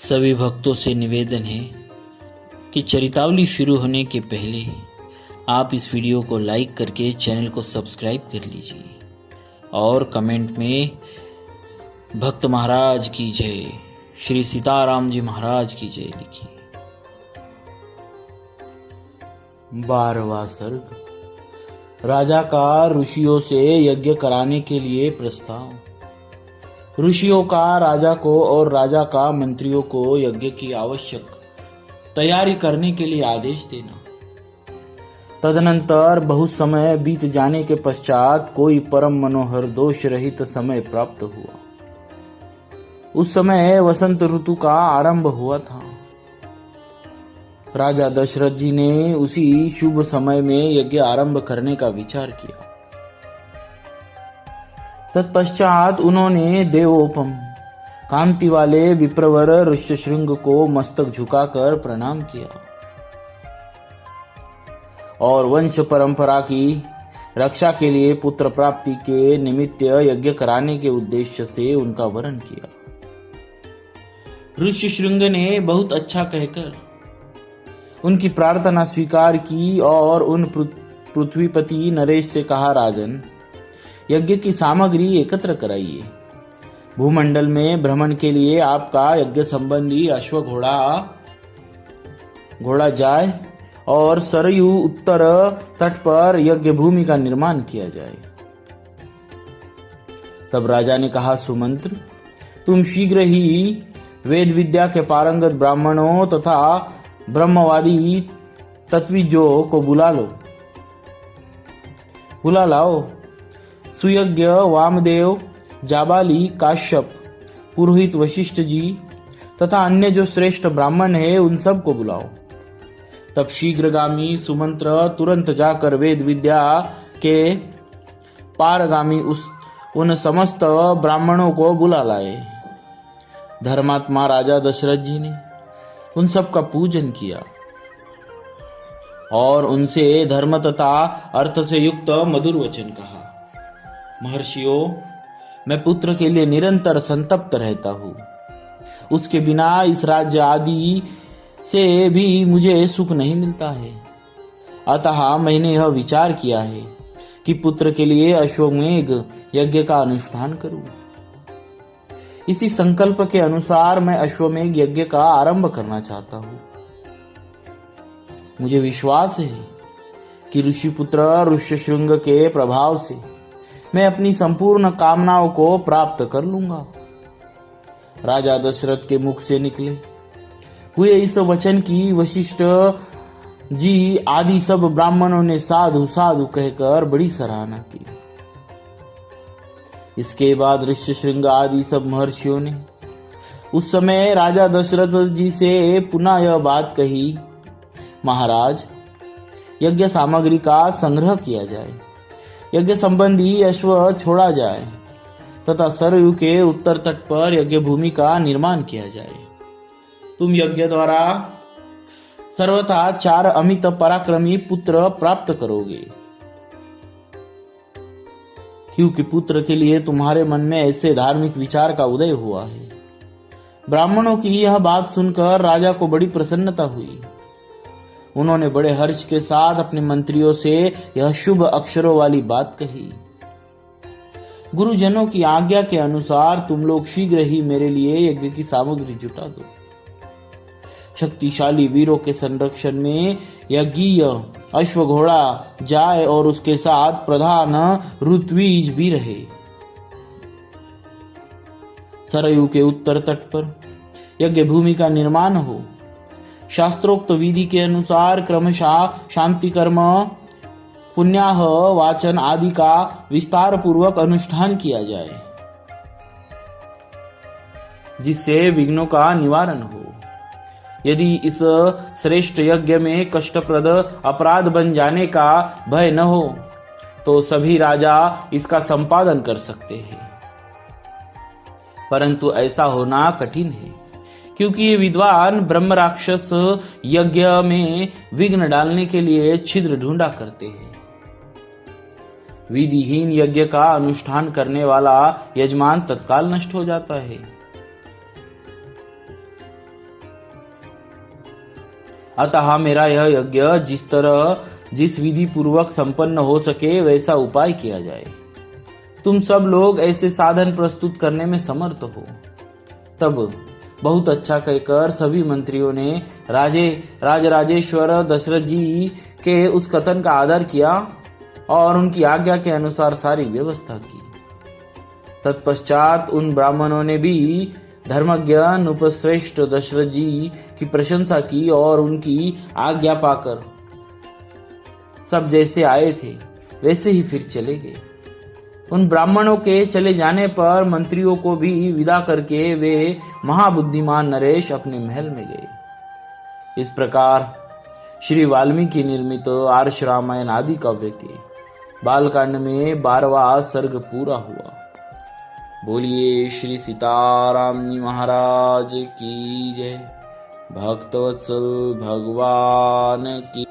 सभी भक्तों से निवेदन है कि चरितावली शुरू होने के पहले आप इस वीडियो को लाइक करके चैनल को सब्सक्राइब कर लीजिए और कमेंट में भक्त महाराज की जय, श्री सीताराम जी महाराज की जय लिखिए। 12वां सर्ग। राजा का ऋषियों से यज्ञ कराने के लिए प्रस्ताव। ऋषियों का राजा को और राजा का मंत्रियों को यज्ञ की आवश्यक तैयारी करने के लिए आदेश देना। तदनंतर बहुत समय बीत जाने के पश्चात कोई परम मनोहर दोष रहित समय प्राप्त हुआ। उस समय वसंत ऋतु का आरंभ हुआ था। राजा दशरथ जी ने उसी शुभ समय में यज्ञ आरंभ करने का विचार किया। तत्पश्चात उन्होंने देवोपम कांति वाले विप्रवर ऋष्यशृंग को मस्तक झुकाकर प्रणाम किया और वंश परंपरा की रक्षा के लिए पुत्र प्राप्ति के निमित्त यज्ञ कराने के उद्देश्य से उनका वरण किया। ऋष्यशृंग ने बहुत अच्छा कहकर उनकी प्रार्थना स्वीकार की और उन पृथ्वीपति नरेश से कहा, राजन, यज्ञ की सामग्री एकत्र कराइए। भूमंडल में भ्रमण के लिए आपका यज्ञ संबंधी अश्व घोड़ा जाए और सरयू उत्तर तट पर यज्ञ भूमि का निर्माण किया जाए। तब राजा ने कहा, सुमंत्र, तुम शीघ्र ही वेद विद्या के पारंगत ब्राह्मणों तथा ब्रह्मवादी तत्विजों को बुला लाओ। सुयज्ञ वामदेव, जाबाली, काश्यप, पुरोहित वशिष्ठ जी तथा अन्य जो श्रेष्ठ ब्राह्मण है उन सब को बुलाओ। तब शीघ्रगामी सुमंत्र तुरंत जाकर वेद विद्या के पारगामी उन समस्त ब्राह्मणों को बुला लाए। धर्मात्मा राजा दशरथ जी ने उन सब का पूजन किया और उनसे धर्म तथा अर्थ से युक्त मधुर वचन कहा। महर्षियों, मैं पुत्र के लिए निरंतर संतप्त रहता हूँ। उसके बिना इस राज्य आदि से भी मुझे सुख नहीं मिलता है। अतः मैंने यह विचार किया है कि पुत्र के लिए अश्वमेध यज्ञ का अनुष्ठान करूं। इसी संकल्प के अनुसार मैं अश्वमेध यज्ञ का आरंभ करना चाहता हूं। मुझे विश्वास है कि ऋषिपुत्र ऋष्यशृंग के प्रभाव से मैं अपनी संपूर्ण कामनाओं को प्राप्त कर लूंगा। राजा दशरथ के मुख से निकले हुए इस वचन की वशिष्ठ जी आदि सब ब्राह्मणों ने साधु साधु कहकर बड़ी सराहना की। इसके बाद ऋष्यशृंग आदि सब महर्षियों ने उस समय राजा दशरथ जी से पुनः यह बात कही, महाराज, यज्ञ सामग्री का संग्रह किया जाए, यज्ञ संबंधी अश्व छोड़ा जाए तथा सरयू के उत्तर तट पर यज्ञ भूमि का निर्माण किया जाए। तुम यज्ञ द्वारा सर्वथा 4 अमित पराक्रमी पुत्र प्राप्त करोगे, क्योंकि पुत्र के लिए तुम्हारे मन में ऐसे धार्मिक विचार का उदय हुआ है। ब्राह्मणों की यह बात सुनकर राजा को बड़ी प्रसन्नता हुई। उन्होंने बड़े हर्ष के साथ अपने मंत्रियों से यह शुभ अक्षरों वाली बात कही। गुरुजनों की आज्ञा के अनुसार तुम लोग शीघ्र ही मेरे लिए यज्ञ की सामग्री जुटा दो। शक्तिशाली वीरों के संरक्षण में यज्ञीय अश्व घोड़ा जाए और उसके साथ प्रधान ऋत्विज भी रहे। सरयू के उत्तर तट पर यज्ञ भूमि का निर्माण हो। शास्त्रोक्त विधि के अनुसार क्रमशः शांति कर्म, पुण्याह वाचन आदि का विस्तार पूर्वक अनुष्ठान किया जाए, जिससे विघ्नों का निवारण हो। यदि इस श्रेष्ठ यज्ञ में कष्टप्रद अपराध बन जाने का भय न हो तो सभी राजा इसका संपादन कर सकते हैं, परंतु ऐसा होना कठिन है, क्योंकि ये विद्वान ब्रह्म राक्षस यज्ञ में विघ्न डालने के लिए छिद्र ढूंढा करते हैं। विधिहीन यज्ञ का अनुष्ठान करने वाला यजमान तत्काल नष्ट हो जाता है। अतः मेरा यह यज्ञ जिस विधि पूर्वक संपन्न हो सके वैसा उपाय किया जाए। तुम सब लोग ऐसे साधन प्रस्तुत करने में समर्थ हो। तब बहुत अच्छा कहकर सभी मंत्रियों ने राजराजेश्वर दशरथ जी के उस कथन का आदर किया और उनकी आज्ञा के अनुसार सारी व्यवस्था की। तत्पश्चात उन ब्राह्मणों ने भी धर्मज्ञ उपश्रेष्ठ दशरथ जी की प्रशंसा की और उनकी आज्ञा पाकर सब जैसे आए थे वैसे ही फिर चले गए। उन ब्राह्मणों के चले जाने पर मंत्रियों को भी विदा करके वे महाबुद्धिमान नरेश अपने महल में गए। इस प्रकार श्री वाल्मीकि निर्मित आर्ष रामायण आदि काव्य के बालकांड में 12वां सर्ग पूरा हुआ। बोलिए श्री सीताराम जी महाराज की जय। भक्तवत्सल भगवान की